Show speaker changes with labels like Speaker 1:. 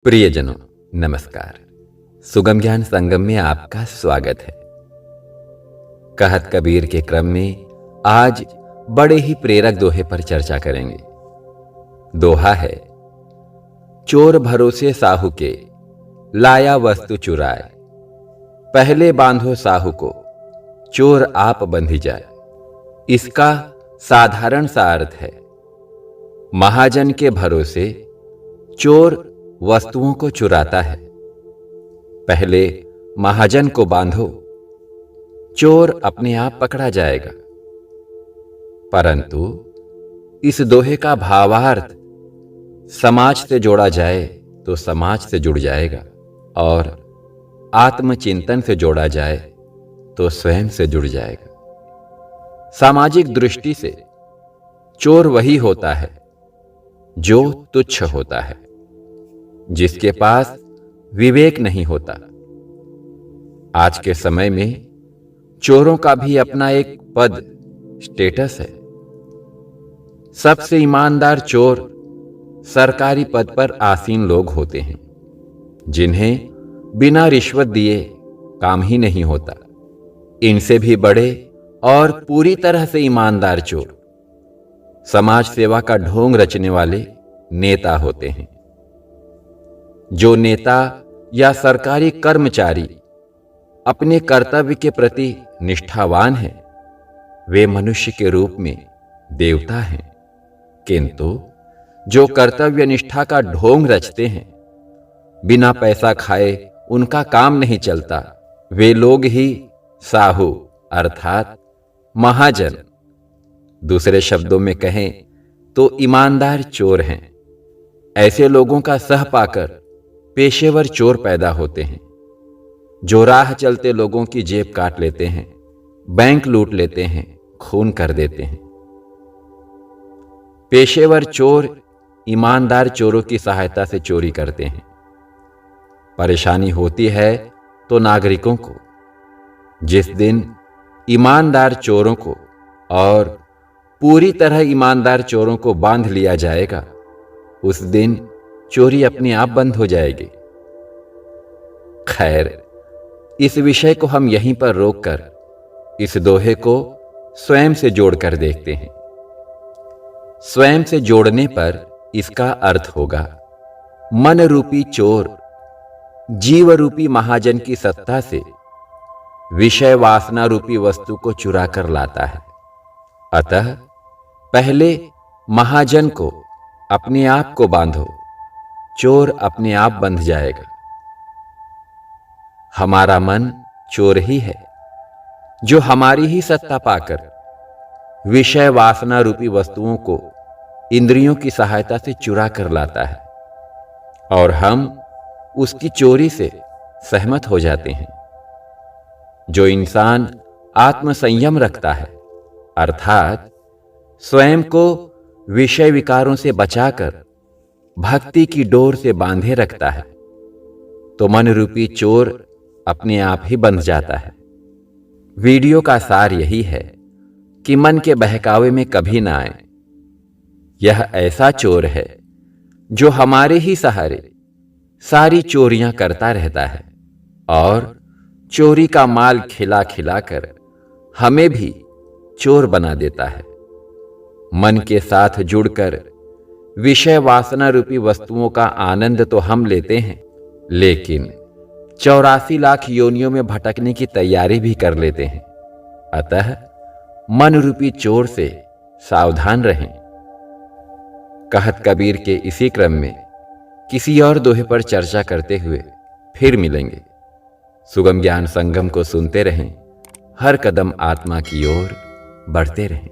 Speaker 1: प्रियजनों नमस्कार। सुगम ज्ञान संगम में आपका स्वागत है। कहत कबीर के क्रम में आज बड़े ही प्रेरक दोहे पर चर्चा करेंगे। दोहा है, चोर भरोसे साहू के, लाया वस्तु चुराए, पहले बांधो साहू को, चोर आप बंधी जाए। इसका साधारण सा अर्थ है, महाजन के भरोसे चोर वस्तुओं को चुराता है, पहले महाजन को बांधो, चोर अपने आप पकड़ा जाएगा। परंतु इस दोहे का भावार्थ समाज से जोड़ा जाए तो समाज से जुड़ जाएगा, और आत्मचिंतन से जोड़ा जाए तो स्वयं से जुड़ जाएगा। सामाजिक दृष्टि से चोर वही होता है जो तुच्छ होता है, जिसके पास विवेक नहीं होता। आज के समय में चोरों का भी अपना एक पद, स्टेटस है। सबसे ईमानदार चोर सरकारी पद पर आसीन लोग होते हैं, जिन्हें बिना रिश्वत दिए काम ही नहीं होता। इनसे भी बड़े और पूरी तरह से ईमानदार चोर समाज सेवा का ढोंग रचने वाले नेता होते हैं। जो नेता या सरकारी कर्मचारी अपने कर्तव्य के प्रति निष्ठावान हैं, वे मनुष्य के रूप में देवता हैं, किंतु जो कर्तव्य निष्ठा का ढोंग रचते हैं, बिना पैसा खाए उनका काम नहीं चलता, वे लोग ही साहू अर्थात महाजन, दूसरे शब्दों में कहें तो ईमानदार चोर हैं। ऐसे लोगों का सह पाकर पेशेवर चोर पैदा होते हैं, जो राह चलते लोगों की जेब काट लेते हैं, बैंक लूट लेते हैं, खून कर देते हैं। पेशेवर चोर ईमानदार चोरों की सहायता से चोरी करते हैं। परेशानी होती है तो नागरिकों को। जिस दिन ईमानदार चोरों को और पूरी तरह ईमानदार चोरों को बांध लिया जाएगा, उस दिन चोरी अपने आप बंद हो जाएगी। खैर, इस विषय को हम यहीं पर रोककर इस दोहे को स्वयं से जोड़कर देखते हैं। स्वयं से जोड़ने पर इसका अर्थ होगा, मन रूपी चोर जीव रूपी महाजन की सत्ता से विषय वासना रूपी वस्तु को चुरा कर लाता है। अतः पहले महाजन को अपने आप को बांधो, चोर अपने आप बंध जाएगा। हमारा मन चोर ही है, जो हमारी ही सत्ता पाकर विषय वासना रूपी वस्तुओं को इंद्रियों की सहायता से चुरा कर लाता है, और हम उसकी चोरी से सहमत हो जाते हैं। जो इंसान आत्मसंयम रखता है, अर्थात स्वयं को विषय विकारों से बचाकर भक्ति की डोर से बांधे रखता है, तो मन रूपी चोर अपने आप ही बंध जाता है। वीडियो का सार यही है कि मन के बहकावे में कभी ना आए। यह ऐसा चोर है जो हमारे ही सहारे सारी चोरियां करता रहता है, और चोरी का माल खिला खिला कर हमें भी चोर बना देता है। मन के साथ जुड़कर विषय वासना रूपी वस्तुओं का आनंद तो हम लेते हैं, लेकिन 84 लाख योनियों में भटकने की तैयारी भी कर लेते हैं। अतः मन रूपी चोर से सावधान रहें। कहत कबीर के इसी क्रम में किसी और दोहे पर चर्चा करते हुए फिर मिलेंगे। सुगम ज्ञान संगम को सुनते रहें, हर कदम आत्मा की ओर बढ़ते रहें।